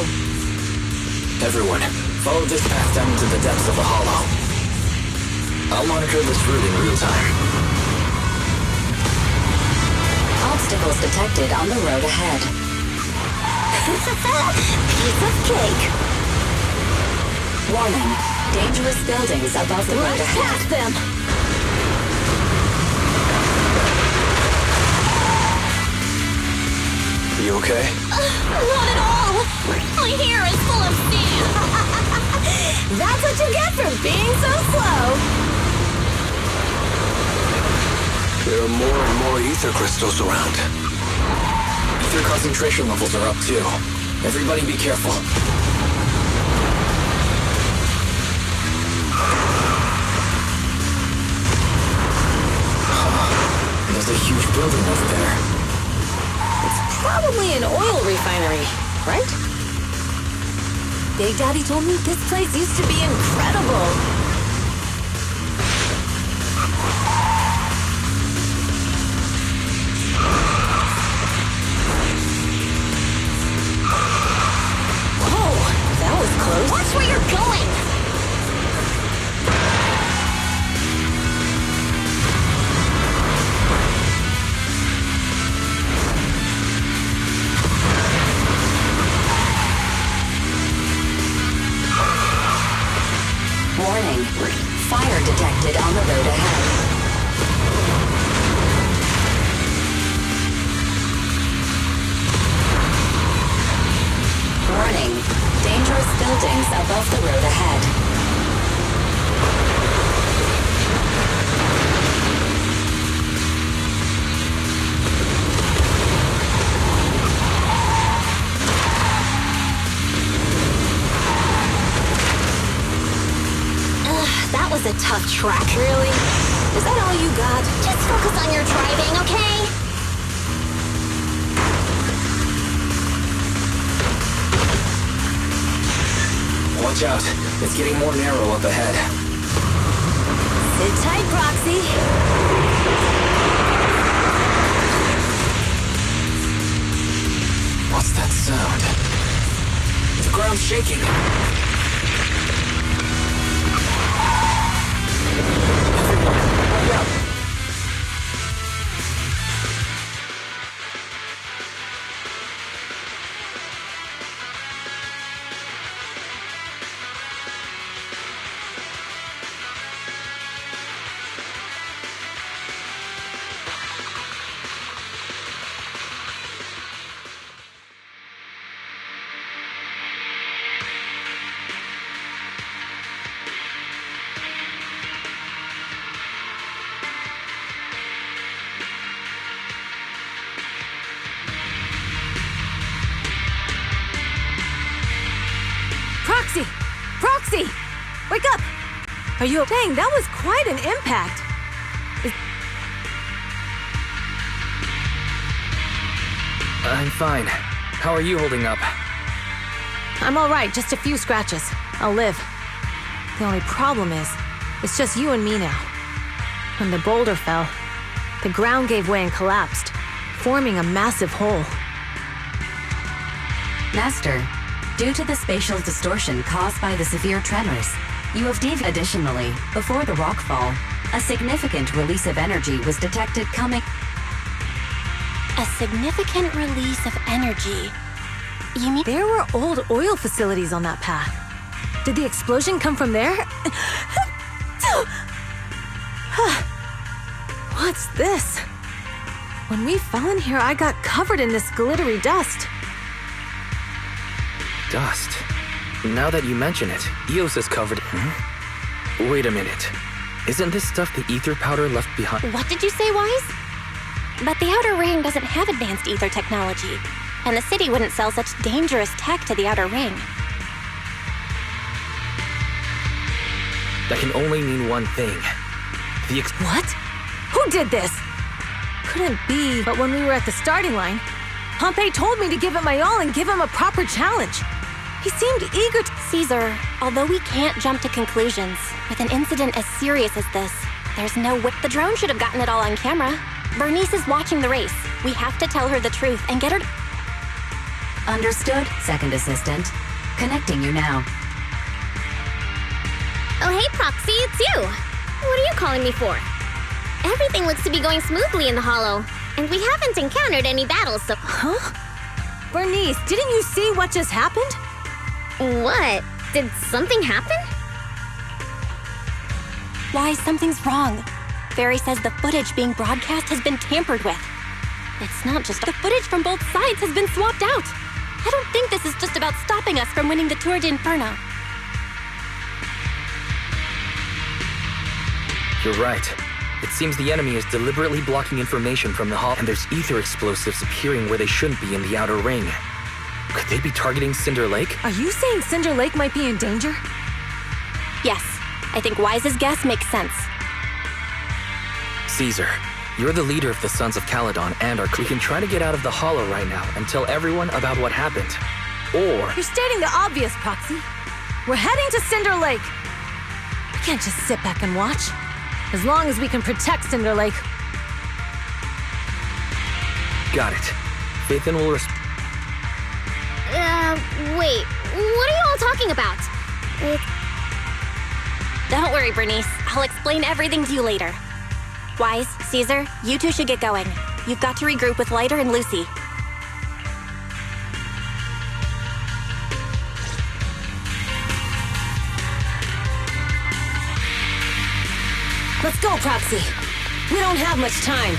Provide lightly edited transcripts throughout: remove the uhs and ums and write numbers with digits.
go. Everyone, follow this path down into the depths of the hollow. I'll monitor this route in real time. Obstacles detected on the road ahead. Piece of cake. Warning, dangerous buildings above the road Rush ahead. past them. You okay? Not at all. My hair is full of sand. That's what you get for being so slow. There are more and more ether crystals around. Ether concentration levels are up too. Everybody be careful. There's a huge building over there. Probably an oil refinery, right? Big Daddy told me this place used to be incredible. Whoa, that was close. Watch where you're going! Warning, fire detected on the road ahead. Warning, dangerous buildings above the road ahead. That was a tough track. Really? Is that all you got? Just focus on your driving, okay? Watch out. It's getting more narrow up ahead. Sit tight, Proxy. What's that sound? The ground's shaking. Everyone, hurry up. Proxy! Proxy! Wake up! Are you okay? Dang, that was quite an impact. I'm fine. How are you holding up? I'm all right, just a few scratches. I'll live. The only problem is, it's just you and me now. When the boulder fell, the ground gave way and collapsed, forming a massive hole. Master, due to the spatial distortion caused by the severe tremors, you have deviated. Additionally, before the rockfall, a significant release of energy was detected coming. A significant release of energy. You mean There were old oil facilities on that path. Did the explosion come from there? What's this? When we fell in here, I got covered in this glittery dust. Dust. Now that you mention it, Eos is covered. Wait a minute. Isn't this stuff the ether powder left behind? what did you say, Wise? But the Outer Ring doesn't have advanced ether technology, and the city wouldn't sell such dangerous tech to the Outer Ring. That can only mean one thing. What? Who did this? Couldn't be, but when we were at the starting line, Pompey told me to give it my all and give him a proper challenge. He seemed eager to— Caesar, although we can't jump to conclusions, with an incident as serious as this, there's no way. The drone should have gotten it all on camera. Bernice is watching the race. We have to tell her the truth and get her to— Understood, Second Assistant. Connecting you now. Oh, hey, Proxy, it's you. What are you calling me for? Everything looks to be going smoothly in the Hollow, and we haven't encountered any battles, so... Huh? Bernice, didn't you see what just happened? What? Did something happen? Why, something's wrong. Fairy says the footage being broadcast has been tampered with. It's not just the footage from both sides has been swapped out. I don't think this is just about stopping us from winning the Tour d'Inferno. You're right. It seems the enemy is deliberately blocking information from the hall, and there's ether explosives appearing where they shouldn't be in the outer ring. Could they be targeting Cinder Lake? Are you saying Cinder Lake might be in danger? Yes, I think Wise's guess makes sense. Caesar, you're the leader of the Sons of Caledon and we can try to get out of the Hollow right now and tell everyone about what happened. Or... You're stating the obvious, Proxy. We're heading to Cinder Lake. We can't just sit back and watch. As long as we can protect Cinder Lake. Got it. Phaethon will Wait. What are you all talking about? Don't worry, Bernice. I'll explain everything to you later. Wise, Caesar, you two should get going. You've got to regroup with Lighter and Lucy. Let's go, Proxy. We don't have much time.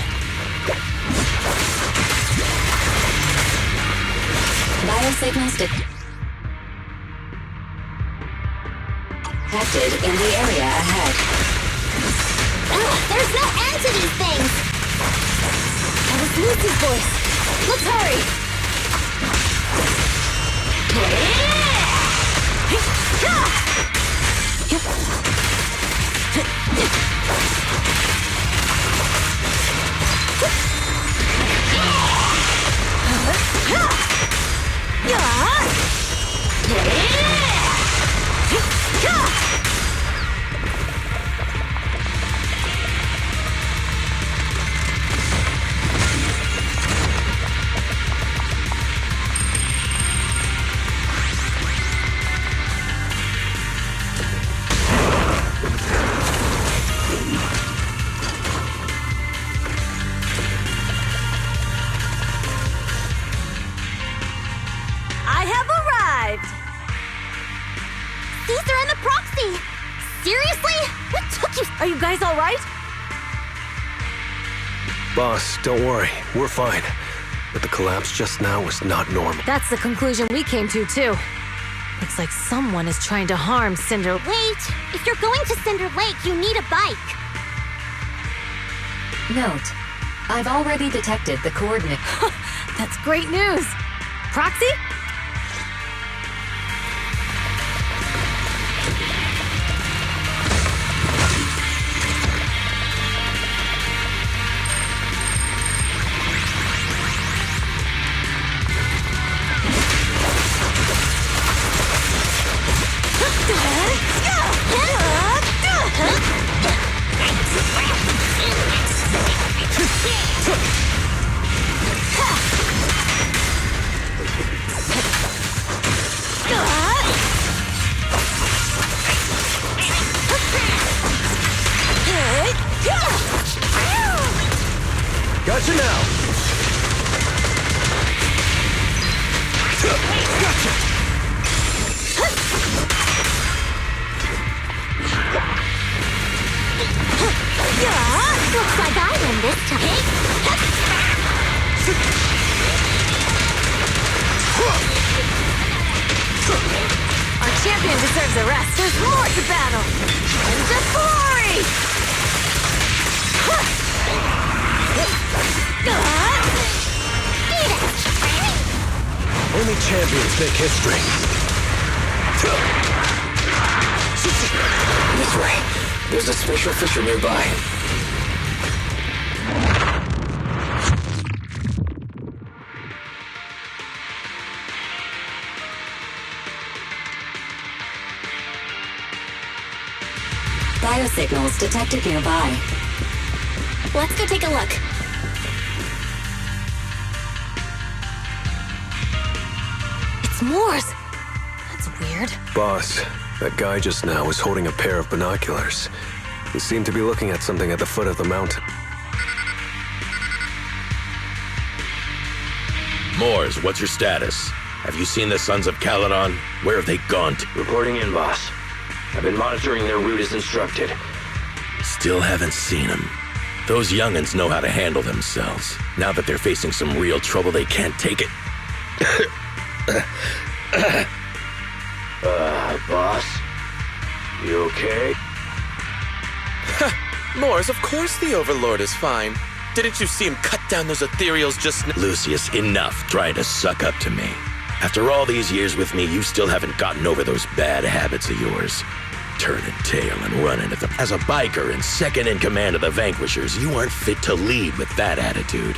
Biosignals detected in the area ahead. There's no end to these things! That was Lucy's voice. Let's hurry! I have arrived! Caesar and the Proxy! Seriously? What took you... Are you guys all right? Boss, don't worry. We're fine. But the collapse just now was not normal. That's the conclusion we came to, too. Looks like someone is trying to harm Cinder... Wait! If you're going to Cinder Lake, you need a bike! Note, I've already detected the coordinate. That's great news! Proxy? Gotcha now! Gotcha! Looks like I win this time. Our champion deserves a rest. There's more to battle! And to glory! Only champions make history. This way. There's a spatial fissure nearby. Biosignals detected nearby. Let's go take a look. S'mores! That's weird. Boss, that guy just now was holding a pair of binoculars. He seemed to be looking at something at the foot of the mountain. Moores, what's your status? Have you seen the Sons of Caledon? Where have they gone to? Reporting in, boss. I've been monitoring their route as instructed. Still haven't seen them. Those young'uns know how to handle themselves. Now that they're facing some real trouble, they can't take it. Boss? You okay? Moores, of course the Overlord is fine. Didn't you see him cut down those ethereals just now? Lucius, enough trying to suck up to me. After all these years with me, you still haven't gotten over those bad habits of yours. Turning tail and running at them. As a biker and second in command of the Vanquishers, you aren't fit to lead with that attitude.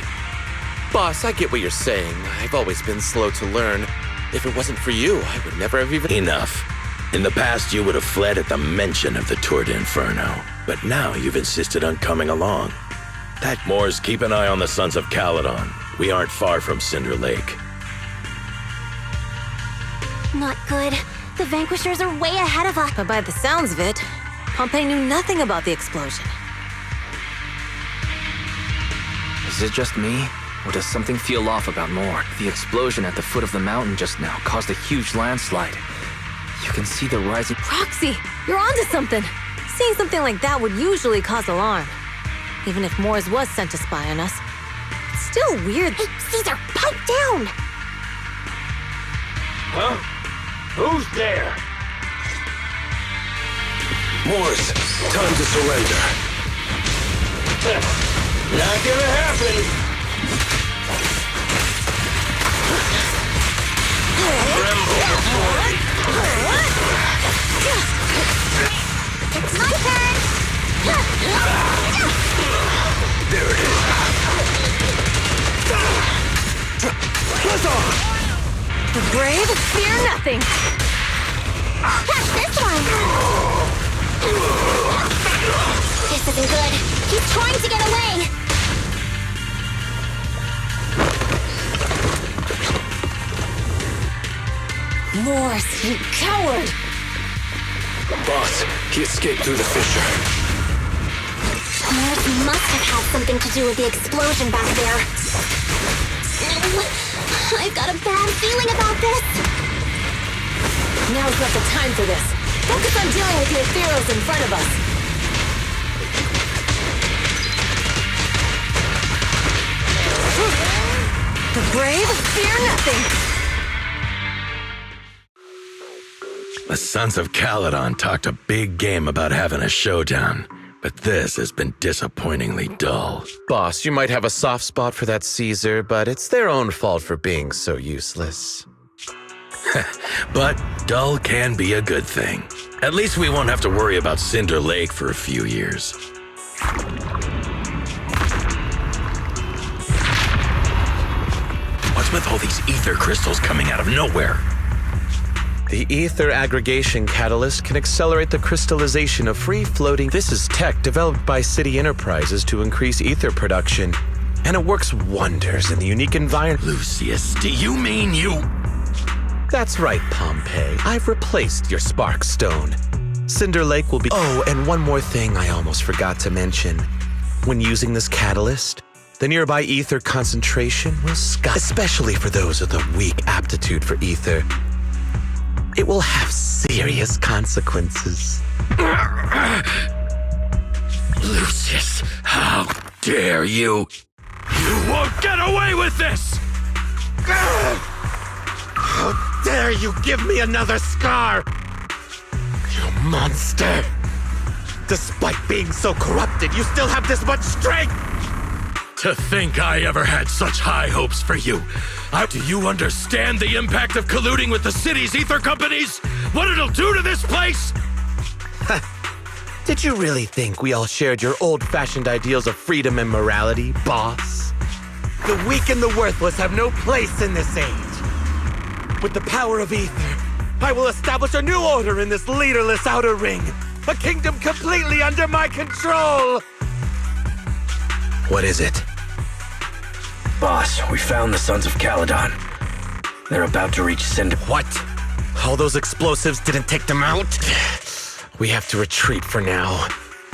Boss, I get what you're saying. I've always been slow to learn. If it wasn't for you, I would never have even— Enough. In the past, you would have fled at the mention of the Tour d'Inferno. But now you've insisted on coming along. Moores, keep an eye on the Sons of Caledon. We aren't far from Cinder Lake. Not good. The Vanquishers are way ahead of us. But by the sounds of it, Pompey knew nothing about the explosion. Is it just me? Or does something feel off about Moore? The explosion at the foot of the mountain just now caused a huge landslide. You can see the rising— Roxy, you're onto something. Seeing something like that would usually cause alarm. Even if Moores was sent to spy on us. It's still weird. Hey, Caesar, pipe down! Huh? Who's there? Moores, time to surrender. Not gonna happen! It's my turn! There it is. The brave fear nothing. Catch this one! This isn't good. He's trying to get away! Moores, you coward! Boss, he escaped through the fissure. Moores must have had something to do with the explosion back there. I've got a bad feeling about this. Now's not the time for this. Focus on dealing with the ethereals in front of us. The brave fear nothing. The Sons of Caledon talked a big game about having a showdown, but this has been disappointingly dull. Boss, you might have a soft spot for that Caesar, but it's their own fault for being so useless. But dull can be a good thing. At least we won't have to worry about Cinder Lake for a few years. What's with all these ether crystals coming out of nowhere? The ether aggregation catalyst can accelerate the crystallization of free-floating— This is tech developed by City Enterprises to increase ether production, and it works wonders in the unique environment. Lucius, do you mean you— That's right, Pompey. I've replaced your spark stone. Cinder Lake will be— Oh, and one more thing I almost forgot to mention. When using this catalyst, the nearby ether concentration will skyrocket, especially for those with a weak aptitude for ether. It will have serious consequences. Lucius, how dare you? You won't get away with this! How dare you give me another scar! You monster! Despite being so corrupted, you still have this much strength! To think I ever had such high hopes for you. Do you understand the impact of colluding with the city's ether companies? What it'll do to this place? Did you really think we all shared your old-fashioned ideals of freedom and morality, boss? The weak and the worthless have no place in this age. With the power of ether, I will establish a new order in this leaderless outer ring. A kingdom completely under my control! What is it? Boss, we found the Sons of Caledon. They're about to reach Cinder. What? All those explosives didn't take them out? We have to retreat for now.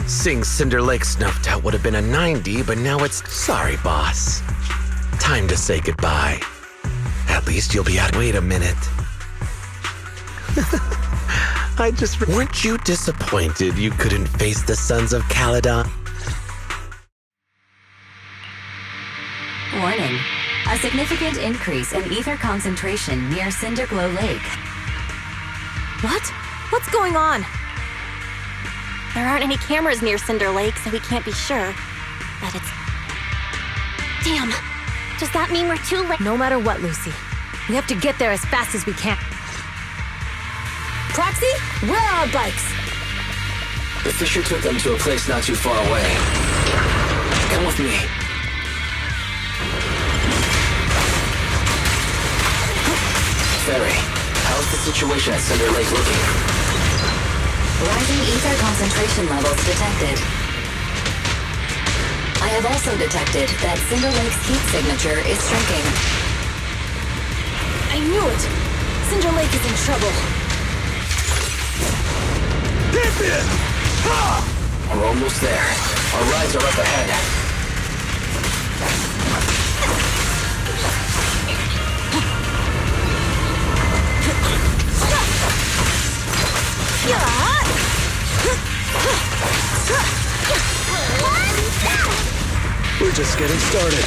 Seeing Cinder Lake snuffed out would have been a 90, but now it's... Sorry, boss. Time to say goodbye. At least you'll be out... Wait a minute. Weren't you disappointed you couldn't face the Sons of Caledon? Warning. A significant increase in ether concentration near Cinderglow Lake. What? What's going on? There aren't any cameras near Cinder Lake, so we can't be sure. But it's... Damn! Does that mean we're too late? No matter what, Lucy. We have to get there as fast as we can. Proxy, where are our bikes? The Fisher took them to a place not too far away. Come with me. Ferry, how's the situation at Cinder Lake looking? Rising ether concentration levels detected. I have also detected that Cinder Lake's heat signature is shrinking. I knew it! Cinder Lake is in trouble. We're almost there. Our rides are up ahead. We're just getting started.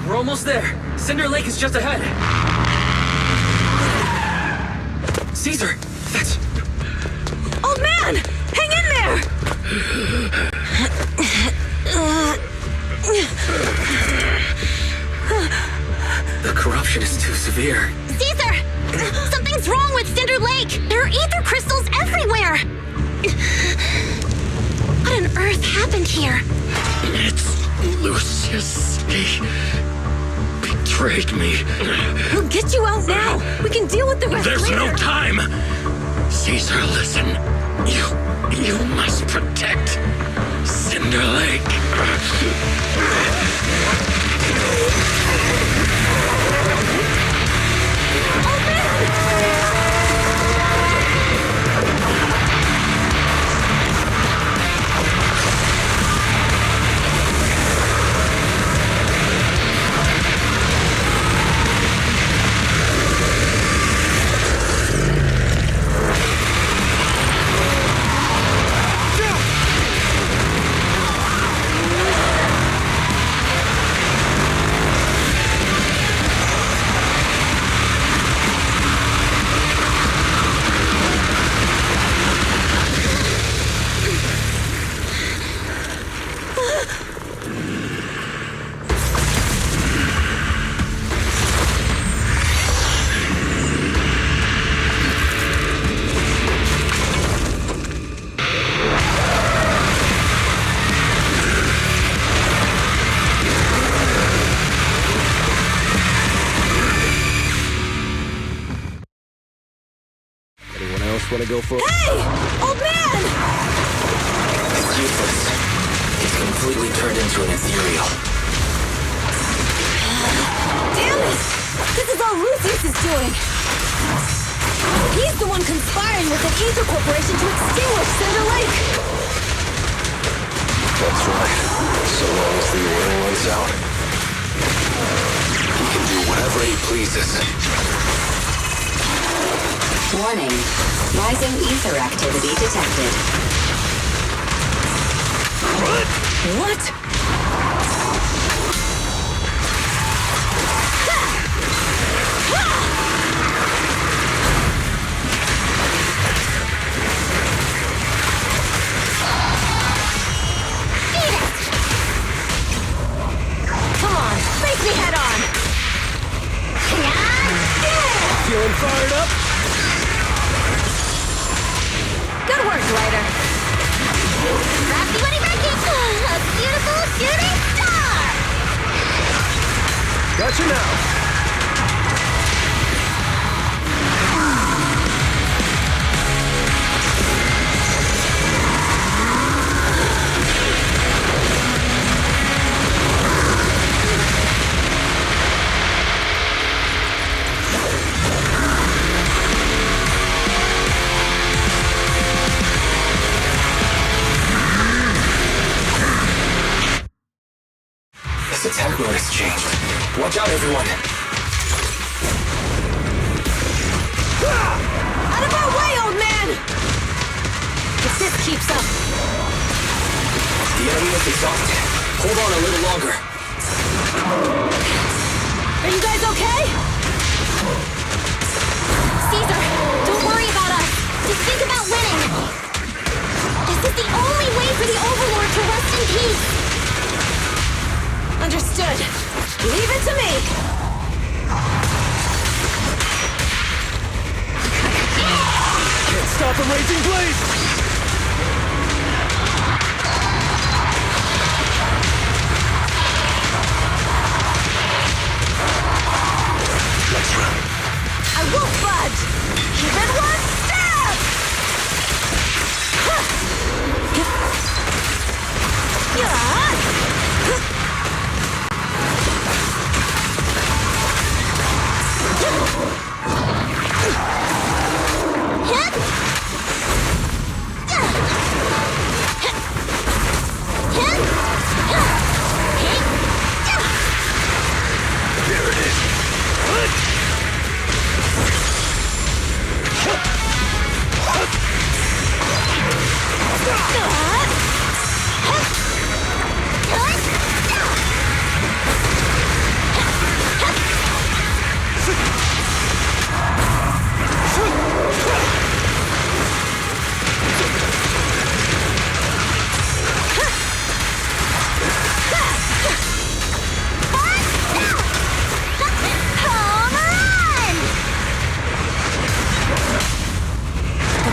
We're almost there. Cinder Lake is just ahead. Caesar, that's... Old man! Hang in there! The corruption is too severe. Caesar! Something's wrong with Cinder Lake! There are ether crystals everywhere! What on earth happened here? It's Lucius. He betrayed me. We'll get you out now! We can deal with the rest There's later! no time! Caesar, listen. You must protect Cinder Lake. Want to go for? Hey! Old man! It's useless. It's completely turned into an ethereal. Damn it! This is all Lucius is doing! He's the one conspiring with the Ether Corporation to extinguish Cinder Lake! That's right. So long as the oil runs out. He can do whatever he pleases. Warning. Rising ether activity detected. What? Come on, face me head on! Yeah! Feeling fired up? Good work, Lighter. Rocky, Woody, Rocky! A beautiful shooting star! Gotcha now. This attack mode has changed. Watch out, everyone. Out of our way, old man! If this keeps up... The enemy is exhausted. Hold on a little longer. Are you guys okay? Caesar, don't worry about us. Just think about winning. This is the only way for the Overlord to rest in peace. Understood. Leave it to me! Can't stop a raging blaze! Let's run. I won't budge! Even one step! There it is.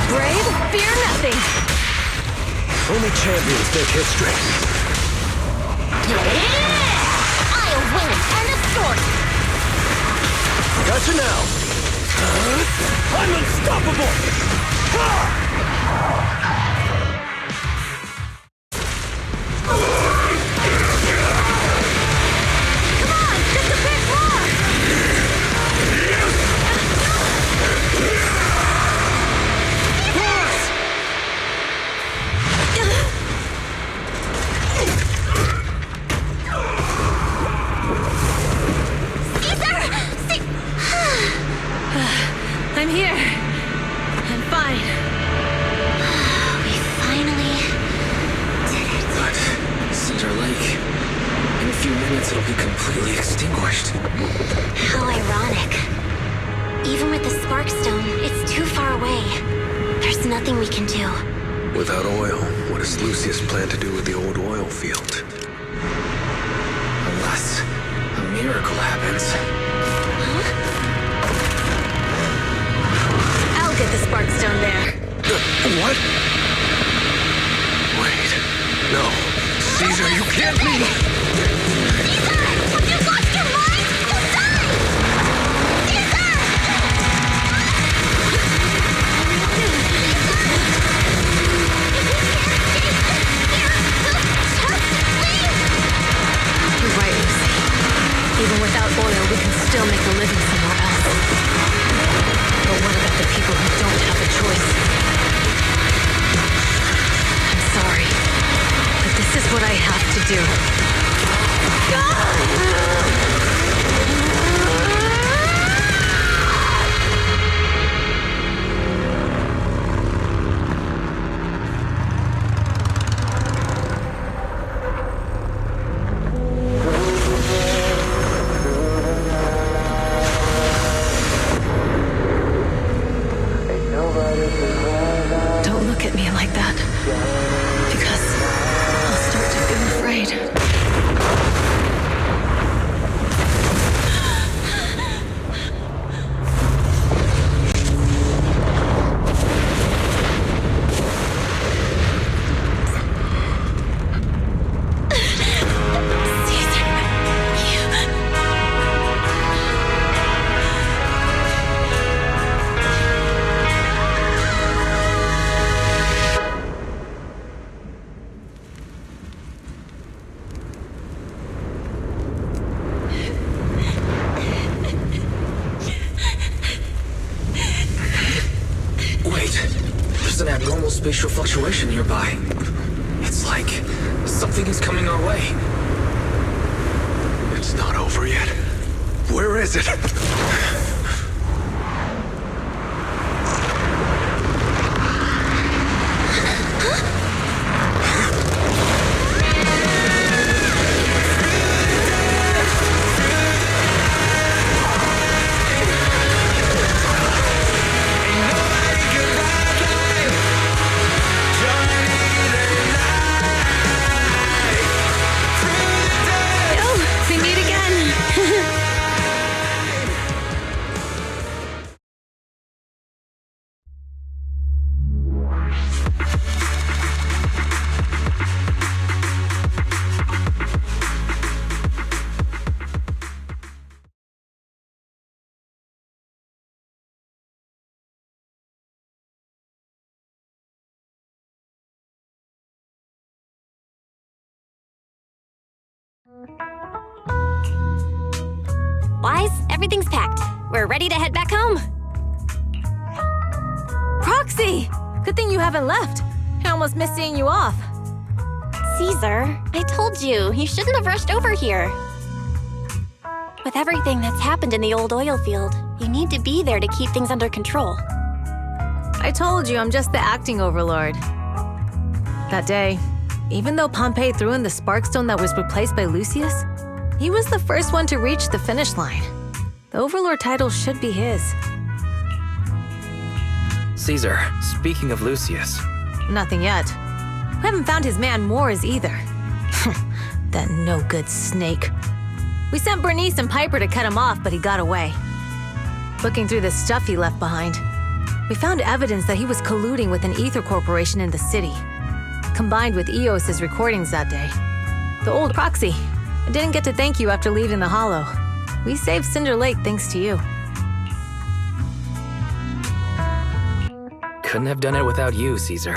Brave, fear nothing. Only champions make history. I'll win. End of story. Gotcha now. I'm unstoppable! Come on, just a bit more. I'm here. I'm fine. We finally did it. But Cinder Lake, in a few minutes it'll be completely extinguished. How ironic. Even with the Spark Stone, it's too far away. There's nothing we can do. Without oil, what does Lucius plan to do with the old oil field? Unless a miracle happens. I'll get the Spark Stone there. What? Wait. No. Caesar, you can't be! Caesar! Have you lost your mind? You'll die! Caesar! You're right, Lucy. Even without oil, we can still make a living somewhere else. But what about the people who don't have a choice? I'm sorry, but this is what I have to do. Don't look at me like that, because I'll start to feel afraid. spatial fluctuation nearby. It's like something is coming our way. It's not over yet. Where is it? We meet again. Wise, everything's packed. We're ready to head back home. Proxy! Good thing you haven't left. I almost missed seeing you off. Caesar, I told you, you shouldn't have rushed over here. With everything that's happened in the old oil field, you need to be there to keep things under control. I told you I'm just the acting overlord. That day, even though Pompey threw in the Sparkstone that was replaced by Lucius, he was the first one to reach the finish line. The overlord title should be his. Caesar, speaking of Lucius. Nothing yet. We haven't found his man Moores either. That no-good snake. We sent Bernice and Piper to cut him off, but he got away. Looking through the stuff he left behind, we found evidence that he was colluding with an ether corporation in the city, combined with Eos's recordings that day. The old proxy. I didn't get to thank you after leaving the Hollow. We saved Cinder Lake thanks to you. Couldn't have done it without you, Caesar.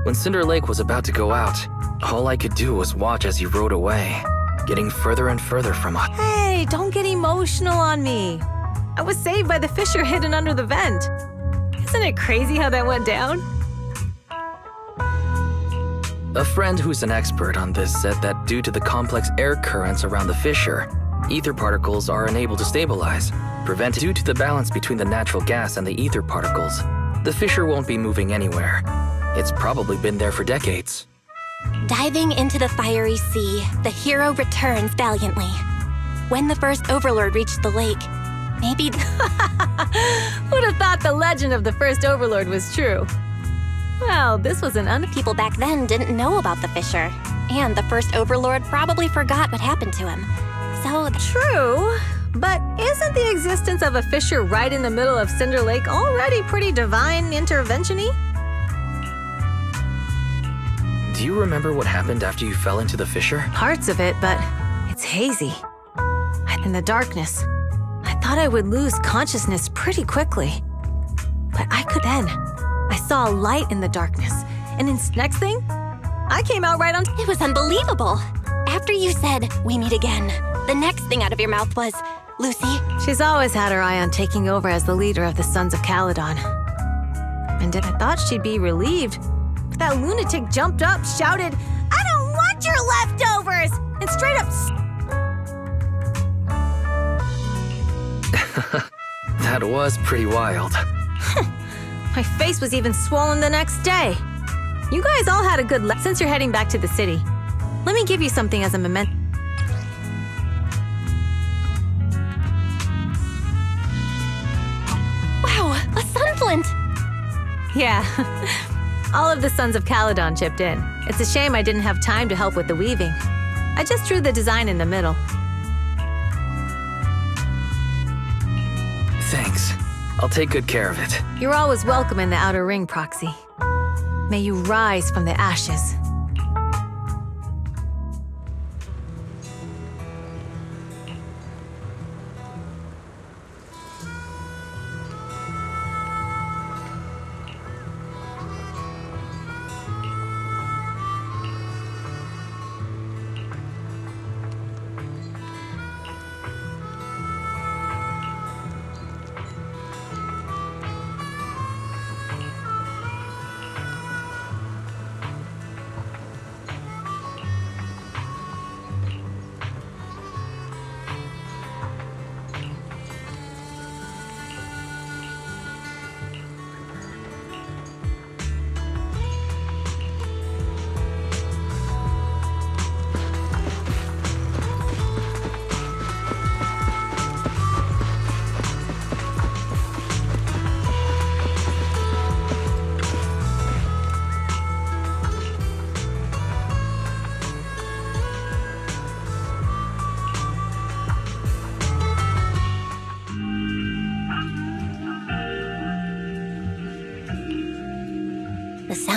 When Cinder Lake was about to go out, all I could do was watch as he rode away, getting further and further from us. Hey, don't get emotional on me. I was saved by the fissure hidden under the vent. Isn't it crazy how that went down? A friend who's an expert on this said that due to the complex air currents around the fissure, ether particles are unable to stabilize, prevented due to the balance between the natural gas and the ether particles. The fissure won't be moving anywhere. It's probably been there for decades. Diving into the fiery sea, the hero returns valiantly. When the first overlord reached the lake, maybe... Who'd have thought the legend of the first overlord was true? Well, this was People back then didn't know about the fissure, and the first overlord probably forgot what happened to him. So... True, but isn't the existence of a fissure right in the middle of Cinder Lake already pretty divine intervention-y? Do you remember what happened after you fell into the fissure? Parts of it, but it's hazy. In the darkness, I thought I would lose consciousness pretty quickly. But I could then. I saw a light in the darkness, and next thing, I came out right on... It was unbelievable. After you said, "We meet again," the next thing out of your mouth was, "Lucy." She's always had her eye on taking over as the leader of the Sons of Caledon. And I thought she'd be relieved, but that lunatic jumped up, shouted, "I don't want your leftovers!" and straight up... That was pretty wild. My face was even swollen the next day. You guys all had a good since you're heading back to the city. Let me give you something as a memento. Wow, a sunflint! Yeah, all of the Sons of Caledon chipped in. It's a shame I didn't have time to help with the weaving. I just drew the design in the middle. Thanks. I'll take good care of it. You're always welcome in the Outer Ring, Proxy. May you rise from the ashes.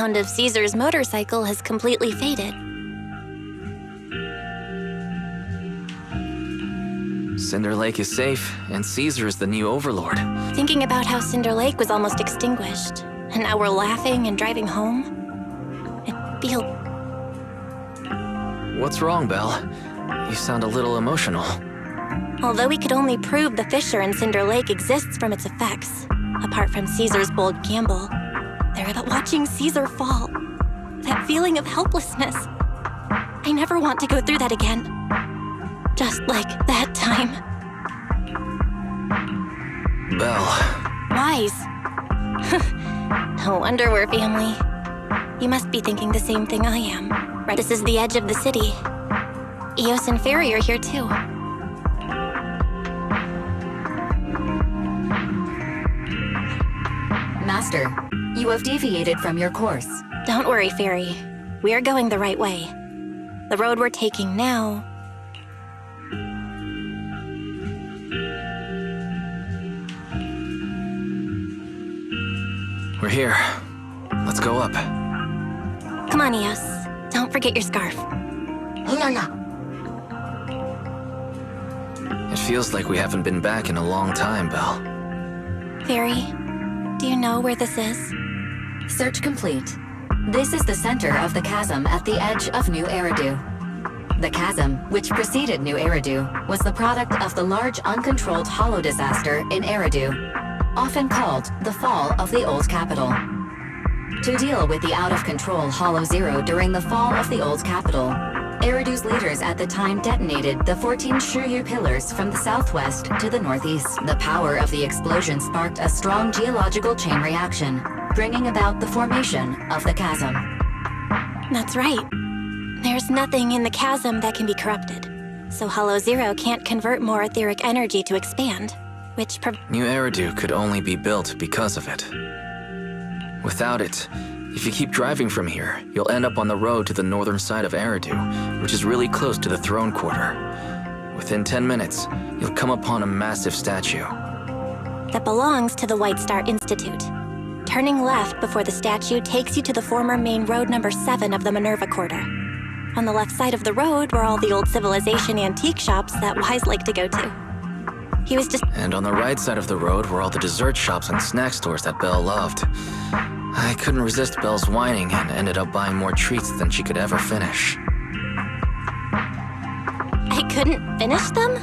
sound of Caesar's motorcycle has completely faded. Cinder Lake is safe, and Caesar is the new overlord. Thinking about how Cinder Lake was almost extinguished, and now we're laughing and driving home, it feels... What's wrong, Belle? You sound a little emotional. Although we could only prove the fissure in Cinder Lake exists from its effects, apart from Caesar's bold gamble, watching Caesar fall, that feeling of helplessness. I never want to go through that again. Just like that time. Belle. Wise. No wonder we're family. You must be thinking the same thing I am. Right, this is the edge of the city. Eos and Fairy are here too. Master, you have deviated from your course. Don't worry, Fairy. We're going the right way. The road we're taking now... We're here. Let's go up. Come on, Eos. Don't forget your scarf. It feels like we haven't been back in a long time, Belle. Fairy, do you know where this is? Search complete. This is the center of the chasm at the edge of New Eridu. The chasm, which preceded New Eridu, was the product of the large uncontrolled hollow disaster in Eridu, often called the fall of the Old Capital. To deal with the out-of-control Hollow Zero during the fall of the Old Capital, Eridu's leaders at the time detonated the 14 Shuryu pillars from the southwest to the northeast. The power of the explosion sparked a strong geological chain reaction, bringing about the formation of the chasm. That's right. There's nothing in the chasm that can be corrupted, so Hollow Zero can't convert more etheric energy to expand, which New Eridu could only be built because of it. Without it, if you keep driving from here, you'll end up on the road to the northern side of Eridu, which is really close to the throne quarter. Within 10 minutes, you'll come upon a massive statue that belongs to the White Star Institute. Turning left before the statue takes you to the former main road number 7 of the Minerva Quarter. On the left side of the road were all the old civilization antique shops that Wise liked to go to. He was just... And on the right side of the road were all the dessert shops and snack stores that Belle loved. I couldn't resist Belle's whining and ended up buying more treats than she could ever finish. I couldn't finish them?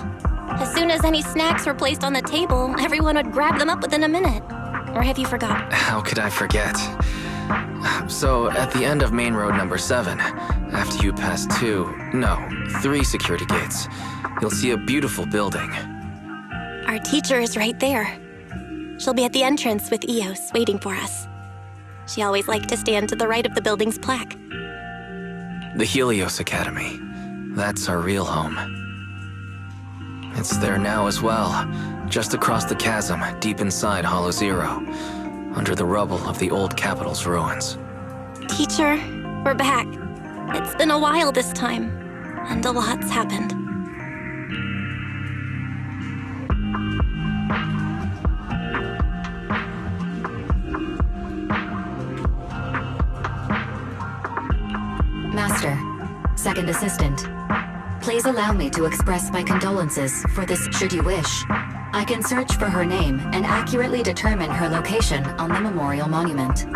As soon as any snacks were placed on the table, everyone would grab them up within a minute. Or have you forgotten? How could I forget? So, at the end of main road number 7, after you pass 3 security gates, you'll see a beautiful building. Our teacher is right there. She'll be at the entrance with Eos, waiting for us. She always liked to stand to the right of the building's plaque. The Helios Academy. That's our real home. It's there now as well, just across the chasm, deep inside Hollow Zero, under the rubble of the old capital's ruins. Teacher, we're back. It's been a while this time, and a lot's happened. Master, second assistant, please allow me to express my condolences for this should you wish. I can search for her name and accurately determine her location on the memorial monument.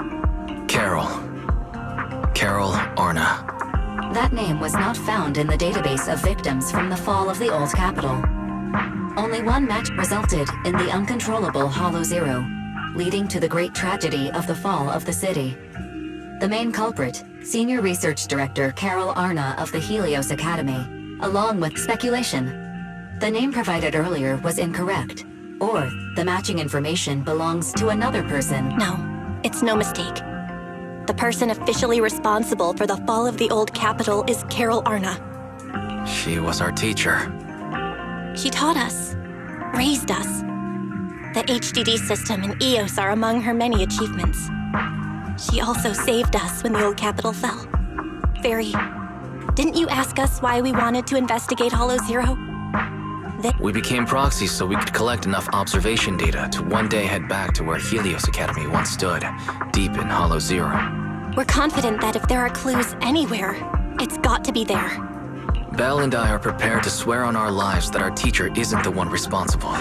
Carol Arna. That name was not found in the database of victims from the fall of the Old Capital. Only one match resulted in the uncontrollable Hollow Zero, leading to the great tragedy of the fall of the city. The main culprit, Senior Research Director Carol Arna of the Helios Academy, along with speculation. The name provided earlier was incorrect, or the matching information belongs to another person. No, it's no mistake. The person officially responsible for the fall of the Old Capital is Carol Arna. She was our teacher. She taught us, raised us. The HDD system and Eos are among her many achievements. She also saved us when the Old Capital fell. Fairy, didn't you ask us why we wanted to investigate Hollow Zero? We became proxies so we could collect enough observation data to one day head back to where Helios Academy once stood, deep in Hollow Zero. We're confident that if there are clues anywhere, it's got to be there. Belle and I are prepared to swear on our lives that our teacher isn't the one responsible.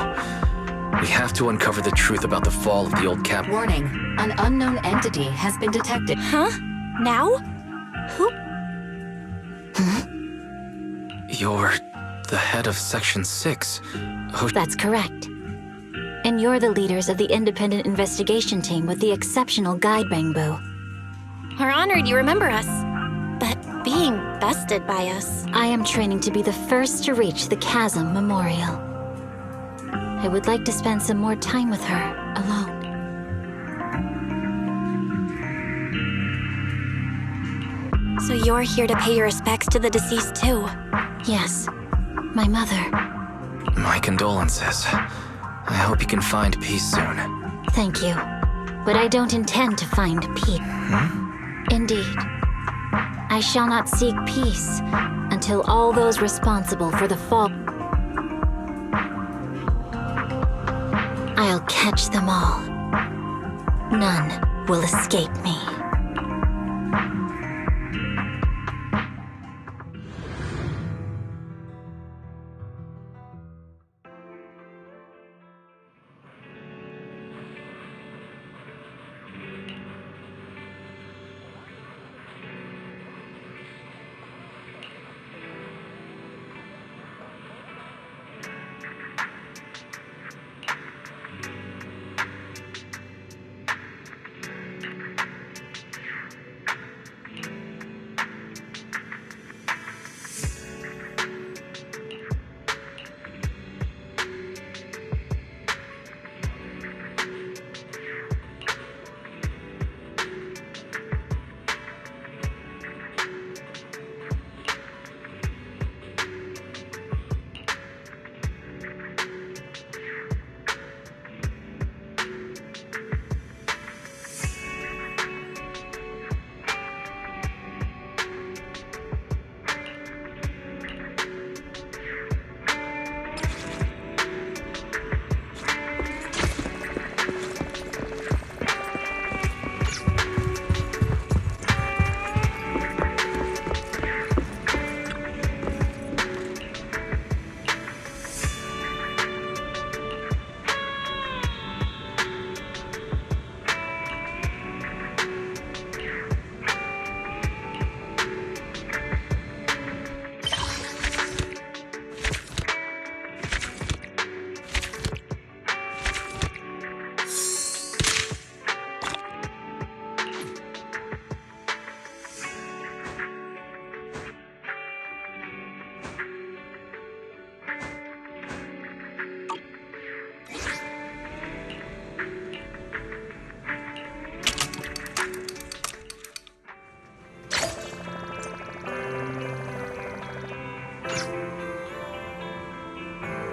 We have to uncover the truth about the fall of the old cap. Warning, an unknown entity has been detected. Huh? Now? Who? You're the head of Section 6. That's correct. And you're the leaders of the independent investigation team with the exceptional guide Bangbu. We're honored you remember us. But being bested by us... I am training to be the first to reach the Chasm Memorial. I would like to spend some more time with her, alone. So you're here to pay your respects to the deceased too? Yes, my mother. My condolences. I hope you can find peace soon. Thank you. But I don't intend to find peace. Indeed. I shall not seek peace until all those responsible for the fall... I'll catch them all. None will escape me.